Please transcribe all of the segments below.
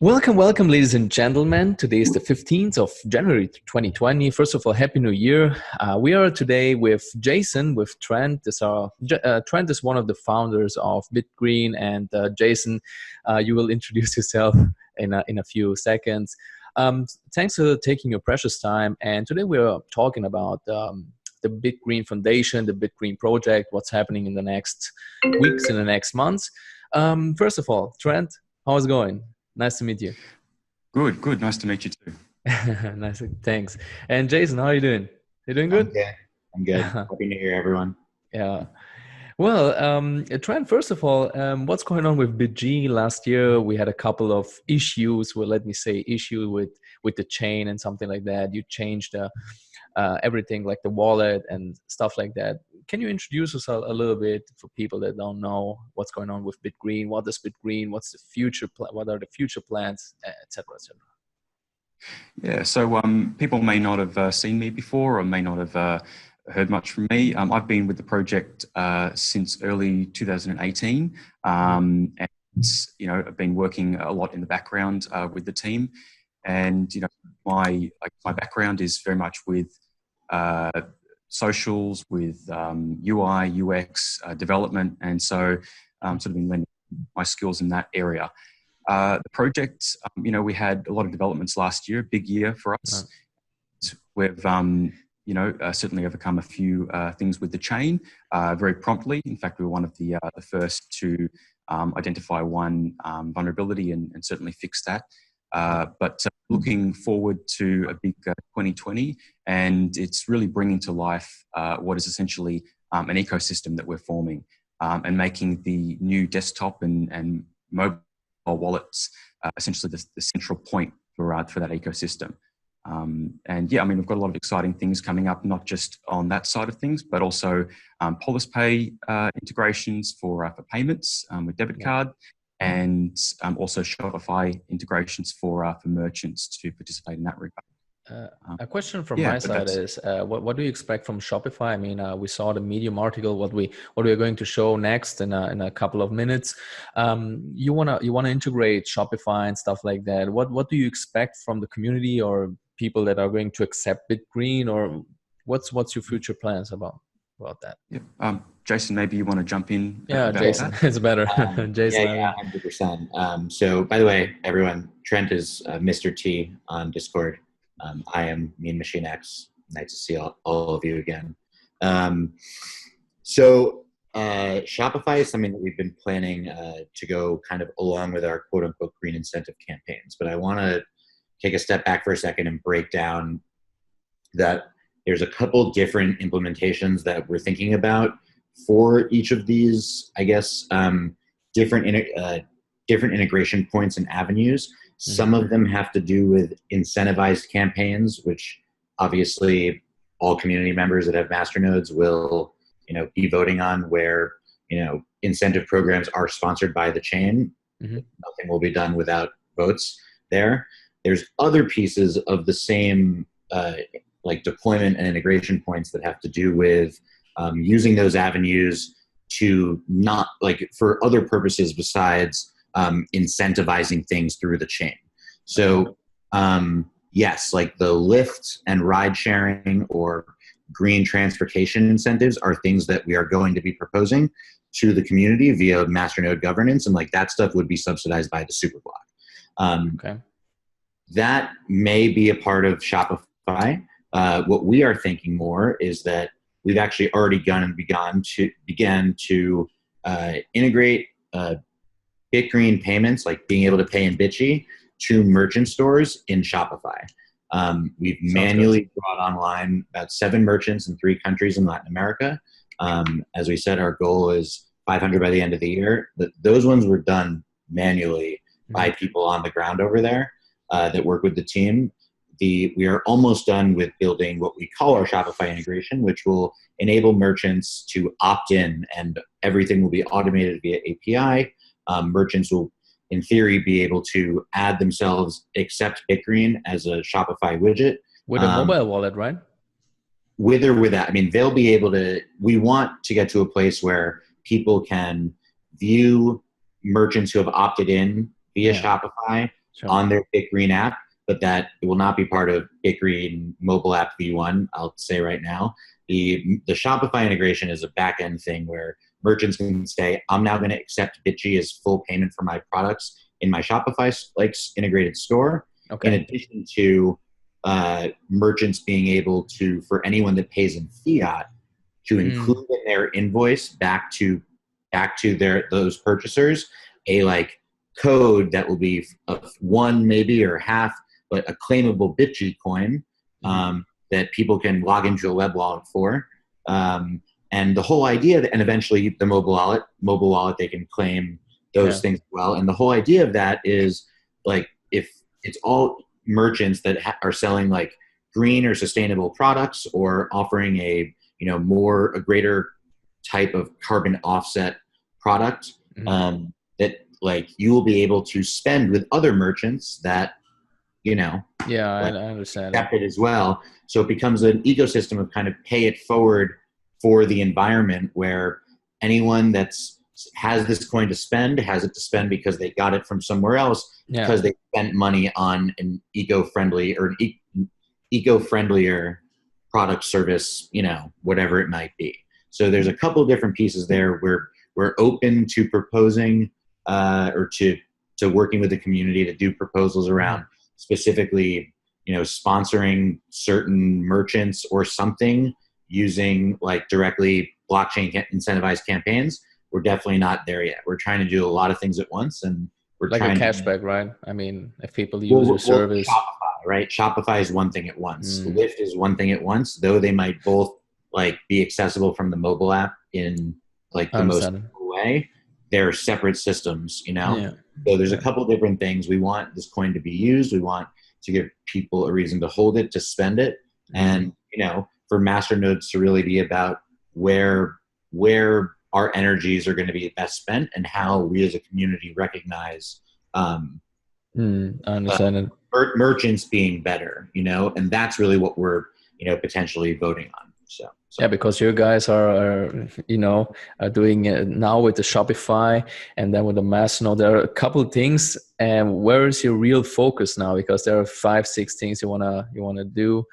Welcome, ladies and gentlemen. Today is the 15th of January 2020. First of all, Happy New Year. We are today with Jason, with Trent. Trent is one of the founders of Bitgreen, and Jason, you will introduce yourself in a few seconds. Thanks for taking your precious time. And today we are talking about the Bitgreen Foundation, the Bitgreen project, what's happening in the next weeks, in the next months. First of all, Trent, how's it going? Nice to meet you. Good. Nice to meet you too. Nice, thanks. And Jason, how are you doing? You doing good? I'm good. Happy New Year, everyone. Yeah. Well, Trent, first of all, what's going on with Bitgreen? Last year, we had a couple of issues. Well, let me say issue with the chain and something like that. You changed everything, like the wallet and stuff like that. Can you introduce us a little bit for people that don't know what's going on with Bitgreen? What is Bitgreen? What's the future? What are the future plans, etc., etc.? Yeah. So people may not have seen me before, or may not have heard much from me. I've been with the project since early 2018, and I've been working a lot in the background with the team. And my background is very much with socials, with UI, UX development, and so sort of been lending my skills in that area. The project, we had a lot of developments last year, big year for us. We've certainly overcome a few things with the chain very promptly. In fact, we were one of the first to identify one vulnerability and certainly fix that. But looking forward to a big 2020, and it's really bringing to life what is essentially an ecosystem that we're forming, and making the new desktop and mobile wallets essentially the central point for that ecosystem. We've got a lot of exciting things coming up, not just on that side of things, but also Polispay integrations for payments with Debit Card. And also Shopify integrations for merchants to participate in that regard. A question from my side is, what do you expect from Shopify? I mean, we saw the Medium article. What we are going to show next in a couple of minutes. You wanna integrate Shopify and stuff like that. What do you expect from the community or people that are going to accept Bitgreen, or what's your future plans about that? Yeah. Jason, maybe you want to jump in. Yeah, Jason, it's better. Jason. Yeah, 100%. So, by the way, everyone, Trent is Mr. T on Discord. I am Mean Machine X. Nice to see all of you again. Shopify is something that we've been planning to go kind of along with our quote-unquote green incentive campaigns. But I want to take a step back for a second and break down that there's a couple different implementations that we're thinking about for each of these, I guess, different integration points and avenues. Mm-hmm. Some of them have to do with incentivized campaigns, which obviously all community members that have Masternodes will, be voting on, where, incentive programs are sponsored by the chain. Mm-hmm. Nothing will be done without votes there. There's other pieces of the same deployment and integration points that have to do with using those avenues to not for other purposes besides incentivizing things through the chain. So yes, like the Lyft and ride sharing or green transportation incentives are things that we are going to be proposing to the community via Masternode governance, and that stuff would be subsidized by the Superblock. Okay. That may be a part of Shopify. What we are thinking more is that we've actually already began to integrate Bitgreen payments, like being able to pay in Bitchi, to merchant stores in Shopify. We've manually brought online about 7 merchants in 3 countries in Latin America. As we said, our goal is 500 by the end of the year. Those ones were done manually by people on the ground over there that work with the team. We are almost done with building what we call our Shopify integration, which will enable merchants to opt in, and everything will be automated via API. Merchants will, in theory, be able to add themselves, accept Bitgreen as a Shopify widget. With a mobile wallet, right? With or without. I mean, they'll be able to, we want to get to a place where people can view merchants who have opted in via Shopify on their Bitgreen app, but that it will not be part of Bitgreen mobile app V1. I'll say right now, the Shopify integration is a back end thing where merchants can say, I'm now going to accept Bitg as full payment for my products in my Shopify integrated store. In addition to merchants being able to, for anyone that pays in fiat, to include in their invoice back to those purchasers a code that will be of one maybe or half, but a claimable Bitg coin that people can log into a web wallet for. And the whole idea and eventually the mobile wallet, they can claim those things as well. And the whole idea of that is if it's all merchants that are selling green or sustainable products or offering a greater type of carbon offset product, that you will be able to spend with other merchants that I understand accept it as well. So it becomes an ecosystem of kind of pay it forward for the environment, where anyone has this coin to spend has it to spend because they got it from somewhere else, because they spent money on an eco-friendly or an eco-friendlier product, service, whatever it might be. So there's a couple of different pieces there. We're open to proposing or to working with the community to do proposals around specifically, sponsoring certain merchants or something using directly blockchain incentivized campaigns. We're definitely not there yet. We're trying to do a lot of things at once, and we're trying a cashback, right? I mean, if people use your service. Shopify, right? Shopify is one thing at once. Lyft is one thing at once, though they might both be accessible from the mobile app in the most simple way. They're separate systems, So there's a couple different things. We want this coin to be used. We want to give people a reason to hold it, to spend it, and for Masternodes to really be about where our energies are going to be best spent and how we as a community recognize I understand merchants being better, and that's really what we're potentially voting on. So. Yeah, because you guys are doing it now with the Shopify and then with the Masternode. There are a couple of things, and where is your real focus now? Because there are 5-6 things you wanna do,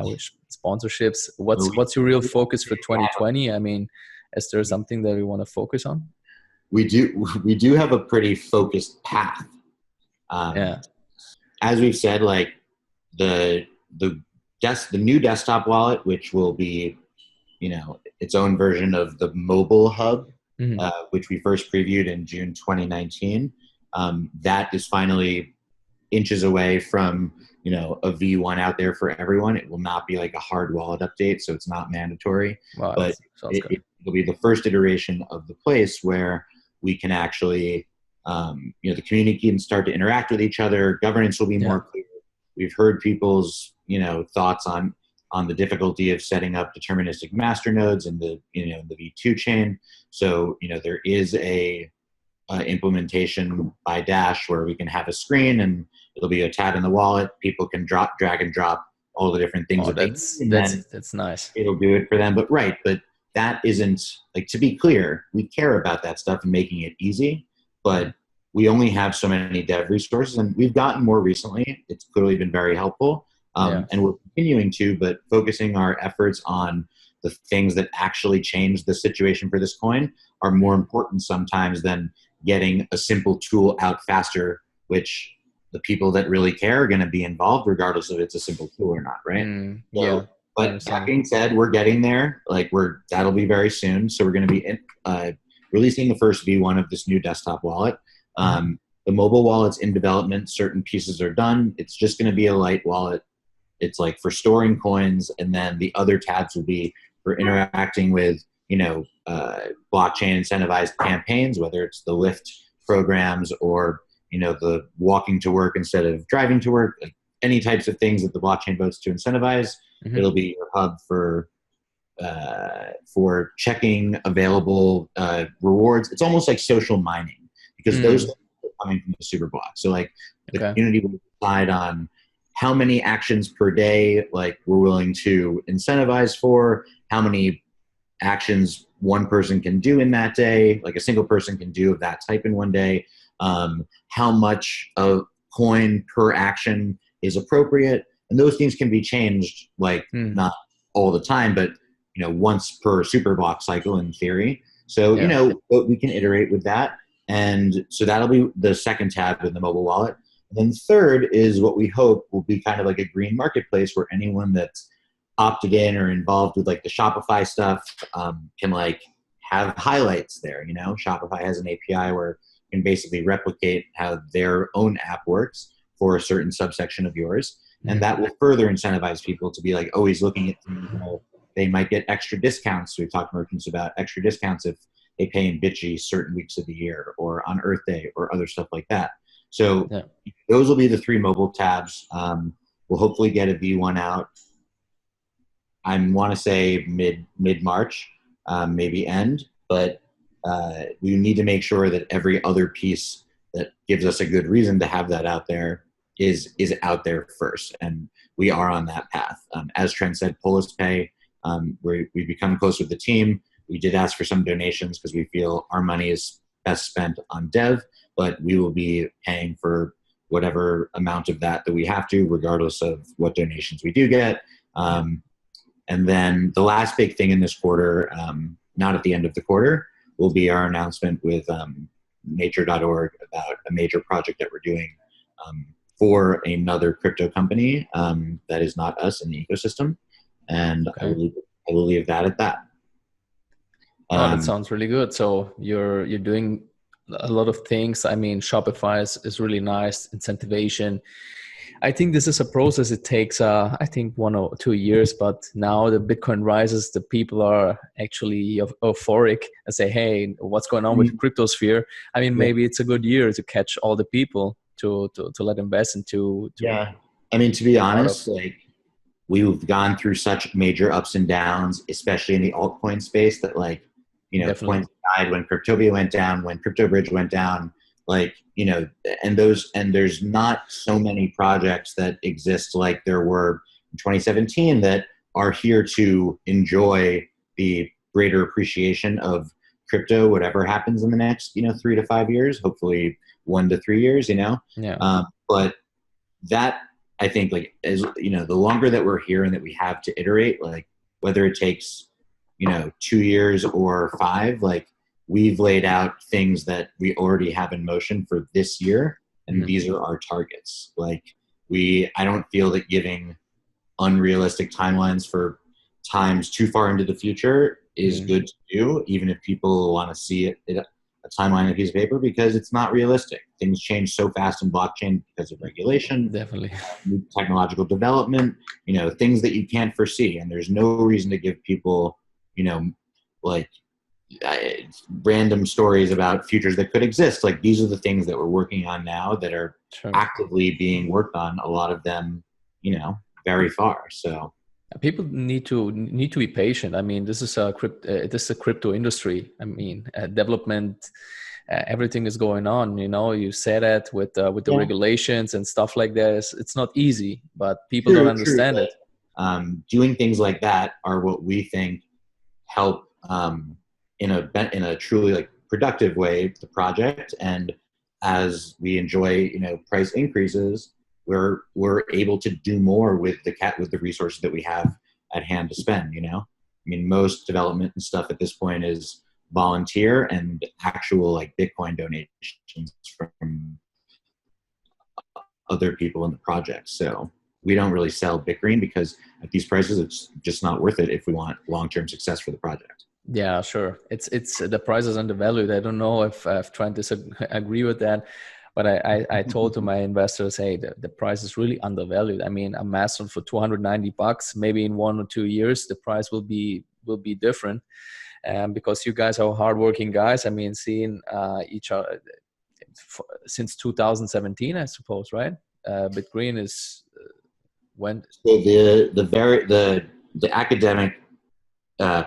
with sponsorships. What's your real focus for 2020? I mean, is there something that you want to focus on? We do have a pretty focused path. As we've said, the new desktop wallet, which will be its own version of the mobile hub, which we first previewed in June 2019. That is finally inches away from a V1 out there for everyone. It will not be like a hard wallet update, so it's not mandatory. Wow, but it will be the first iteration of the place where we can actually, the community can start to interact with each other. Governance will be more clear. We've heard people's thoughts on the difficulty of setting up deterministic masternodes in the the V2 chain. So there is a implementation by Dash where we can have a screen and it'll be a tab in the wallet. People can drag and drop all the different things. That's nice. It'll do it for them. But that isn't to be clear, we care about that stuff and making it easy, but we only have so many dev resources, and we've gotten more recently. It's clearly been very helpful. And we're continuing to, but focusing our efforts on the things that actually change the situation for this coin are more important sometimes than getting a simple tool out faster, which the people that really care are going to be involved regardless if it's a simple tool or not, right? But that being said, we're getting there. That'll be very soon. So we're going to be releasing the first V1 of this new desktop wallet. The mobile wallet's in development. Certain pieces are done. It's just going to be a light wallet. It's for storing coins, and then the other tabs will be for interacting with, blockchain incentivized campaigns, whether it's the Lyft programs or, the walking to work instead of driving to work, any types of things that the blockchain votes to incentivize. It'll be your hub for checking available rewards. It's almost like social mining, because those are coming from the super block. So the community will decide on how many actions per day we're willing to incentivize for, how many actions one person can do in that day, a single person can do of that type in one day. how much of coin per action is appropriate, and those things can be changed, like not all the time, but once per super block cycle in theory. So we can iterate with that, and so that'll be the second tab in the mobile wallet. And then third is what we hope will be kind of like a green marketplace where anyone that's opted in or involved with like the Shopify stuff can like have highlights there. Shopify has an API where you can basically replicate how their own app works for a certain subsection of yours. And that will further incentivize people to be like always looking at things. They might get extra discounts. We've talked to merchants about extra discounts if they pay in Bitg certain weeks of the year or on Earth Day or other stuff like that. So those will be the 3 mobile tabs. We'll hopefully get a V1 out. I want to say mid-March, maybe end. But we need to make sure that every other piece that gives us a good reason to have that out there is out there first. And we are on that path. As Trent said, Polispay, we've become close with the team. We did ask for some donations because we feel our money is best spent on dev, but we will be paying for whatever amount of that we have to, regardless of what donations we do get. And then the last big thing in this quarter, not at the end of the quarter, will be our announcement with nature.org about a major project that we're doing for another crypto company that is not us in the ecosystem. And I will leave that at that. That sounds really good. So you're doing a lot of things. I mean, Shopify is really nice, incentivization. I think this is a process. It takes, I think 1 or 2 years, but now the Bitcoin rises, the people are actually euphoric and say, hey, what's going on with the crypto sphere? I mean, maybe it's a good year to catch all the people to let invest into. I mean, to be honest, like we've gone through such major ups and downs, especially in the altcoin space, that like, coins died when Cryptopia went down, when CryptoBridge went down, like, and there's not so many projects that exist like there were in 2017 that are here to enjoy the greater appreciation of crypto, whatever happens in the next, 3 to 5 years, hopefully 1 to 3 years, but that, I think, like, as the longer that we're here and that we have to iterate, like whether it takes 2 years or 5, like we've laid out things that we already have in motion for this year, and these are our targets. Like I don't feel that giving unrealistic timelines for times too far into the future is good to do, even if people want to see it a timeline on a piece of paper, because it's not realistic. Things change so fast in blockchain because of regulation, definitely new technological development, things that you can't foresee, and there's no reason to give people like random stories about futures that could exist. Like these are the things that we're working on now that are actively being worked on, a lot of them very far. So people need to be patient. I mean, this is a crypto industry. I mean, development, everything is going on. You say that with the regulations and stuff like that. It's not easy, but people don't understand it. Doing things like that are what we think help in a truly like productive way the project. And as we enjoy price increases, we're able to do more with the resources that we have at hand to spend. I mean, most development and stuff at this point is volunteer and actual like Bitcoin donations from other people in the project. So we don't really sell Bitgreen because at these prices, it's just not worth it if we want long-term success for the project. Yeah, sure. It's the price is undervalued. I don't know if I've tried to agree with that, but I told to my investors, hey, the price is really undervalued. I mean, a Masternode for $290, maybe in 1 or 2 years, the price will be different. Because you guys are hardworking guys. I mean, seeing each other since 2017, I suppose, right? Bitgreen is when. So the academic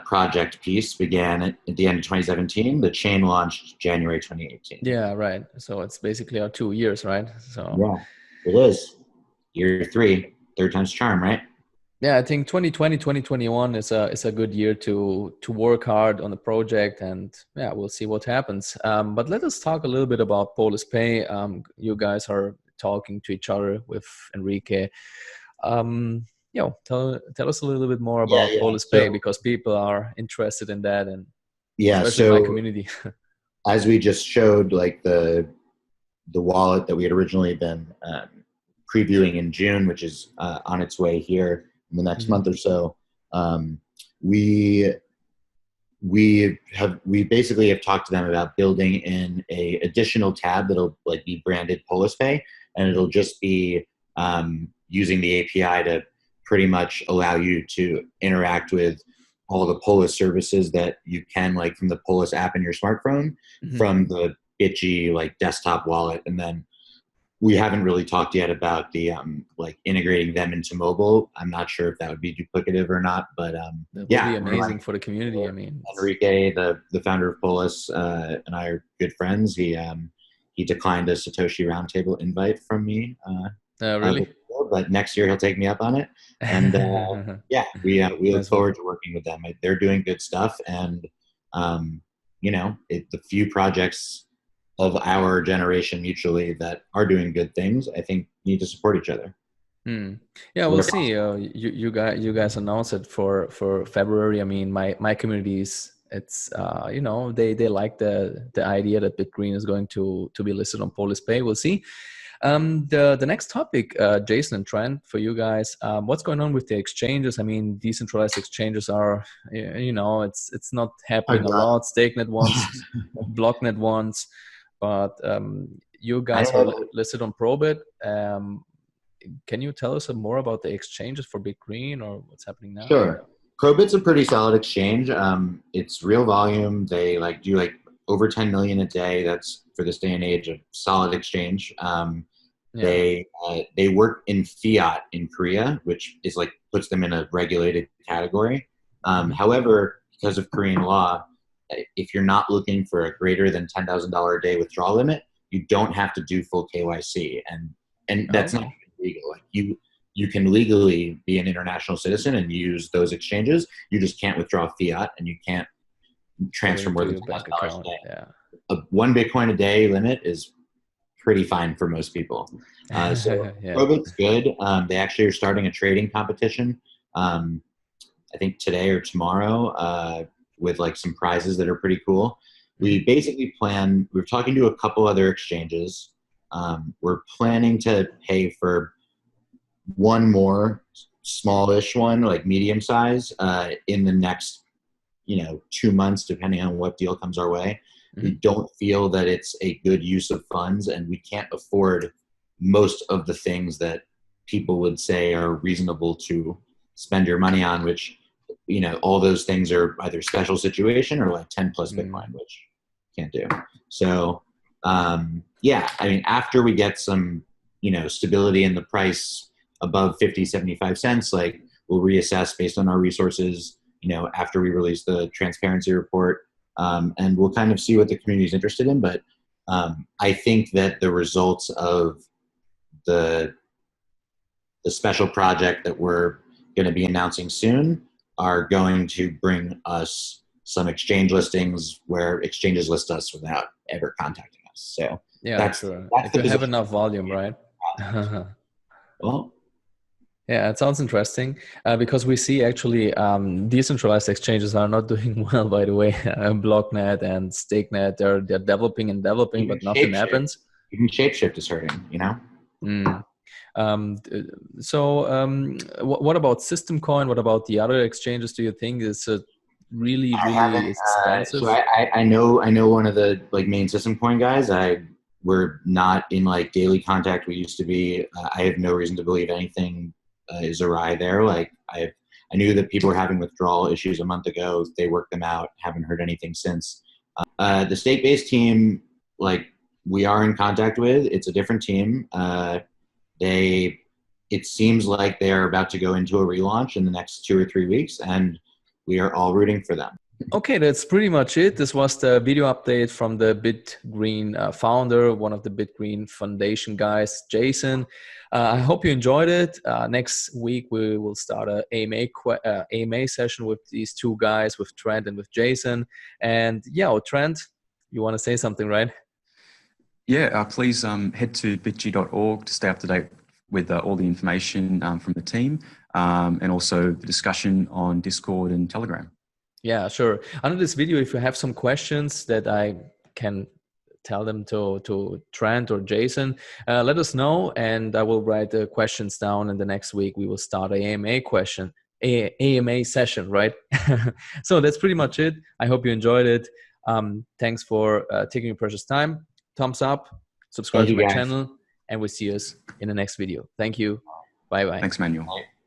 project piece began at the end of 2017. The chain launched January 2018. Yeah, right. So it's basically our 2 years, right? So yeah, it is year 3, third time's charm, right? Yeah, I think 2020, 2021 is a good year to work hard on the project, and yeah, we'll see what happens. But let us talk a little bit about Polispay. You guys are talking to each other with Enrique. Tell us a little bit more Yeah, about yeah. Polispay, because people are interested in that, and Yeah, especially my so community. as we just showed, like the wallet that we had originally been previewing in June, which is on its way here in the next month or so, um, we we basically have talked to them about building in a additional tab that'll like be branded Polispay, and it'll just be using the API to pretty much allow you to interact with all the Polis services that you can, like from the Polis app in your smartphone, from the Bitgy like desktop wallet. And then we haven't really talked yet about the like integrating them into mobile. I'm not sure if that would be duplicative or not, but That would yeah, be amazing for the community. I mean, Enrique, the founder of Polis, and I are good friends. He declined a Satoshi roundtable invite from me. Really? But next year he'll take me up on it. And yeah, we look Nice one. forward to working with them. They're doing good stuff, and the few projects of our generation mutually that are doing good things, I think need to support each other. Yeah, we'll see. You guys announced it for February. I mean, my communities, it's they like the idea that Bitgreen is going to be listed on Polispay. We'll see. The next topic, Jason and Trent, for you guys, what's going on with the exchanges? I mean, decentralized exchanges are, it's not happening a lot. StakeNet ones, BlockNet ones, but you guys are listed on Probit. Can you tell us more about the exchanges for Bitgreen or what's happening now? Sure. Probit's a pretty solid exchange. It's real volume. They do over 10 million a day. That's for this day and age a solid exchange. They work in fiat in Korea, which is puts them in a regulated category. However, because of Korean law, if you're not looking for a greater than $10,000 a day withdrawal limit, you don't have to do full KYC, and that's not legal. You can legally be an international citizen and use those exchanges. You just can't withdraw fiat, and you can't transfer more than $10,000 a day. A 1 Bitcoin a day limit is pretty fine for most people. So Probit's good. They actually are starting a trading competition. I think today or tomorrow, with some prizes that are pretty cool. We basically we're talking to a couple other exchanges. We're planning to pay for one more smallish one, medium size, in the next 2 months, depending on what deal comes our way. We don't feel that it's a good use of funds, and we can't afford most of the things that people would say are reasonable to spend your money on, which all those things are either special situation or 10 plus Bitcoin, which can't do. So yeah, I mean, after we get some stability in the price above 50-75 cents, we'll reassess based on our resources after we release the transparency report, and we'll kind of see what the community is interested in. But I think that the results of the special project that we're going to be announcing soon are going to bring us some exchange listings where exchanges list us without ever contacting us. So yeah, that's if you have enough volume, right? Well, yeah, it sounds interesting, because we see actually decentralized exchanges are not doing well, by the way. BlockNet and StakeNet, they're developing and developing, but nothing happens. Even Shapeshift is hurting, What about System Coin? What about the other exchanges? Do you think it's really expensive? So I know one of the main System Coin guys. We're not in daily contact we used to be. I have no reason to believe anything is awry there. I knew that people were having withdrawal issues a month ago. They worked them out. Haven't heard anything since. The state-based team, we are in contact with. It's a different team. It seems like they're about to go into a relaunch in the next 2 or 3 weeks, and we are all rooting for them. Okay, that's pretty much it. This was the video update from the Bitgreen founder, one of the Bitgreen Foundation guys, Jason. I hope you enjoyed it. Next week, we will start a AMA session with these two guys, with Trent and with Jason. And yeah, Trent, you want to say something, right? Yeah, please head to bitg.org to stay up to date with all the information from the team, and also the discussion on Discord and Telegram. Yeah, sure. Under this video, if you have some questions that I can tell them to Trent or Jason, let us know, and I will write the questions down. And the next week we will start a AMA session, right? So that's pretty much it. I hope you enjoyed it. Thanks for taking your precious time. Thumbs up, subscribe to my channel, and we'll see us in the next video. Thank you. Bye bye. Thanks, Manuel. Bye.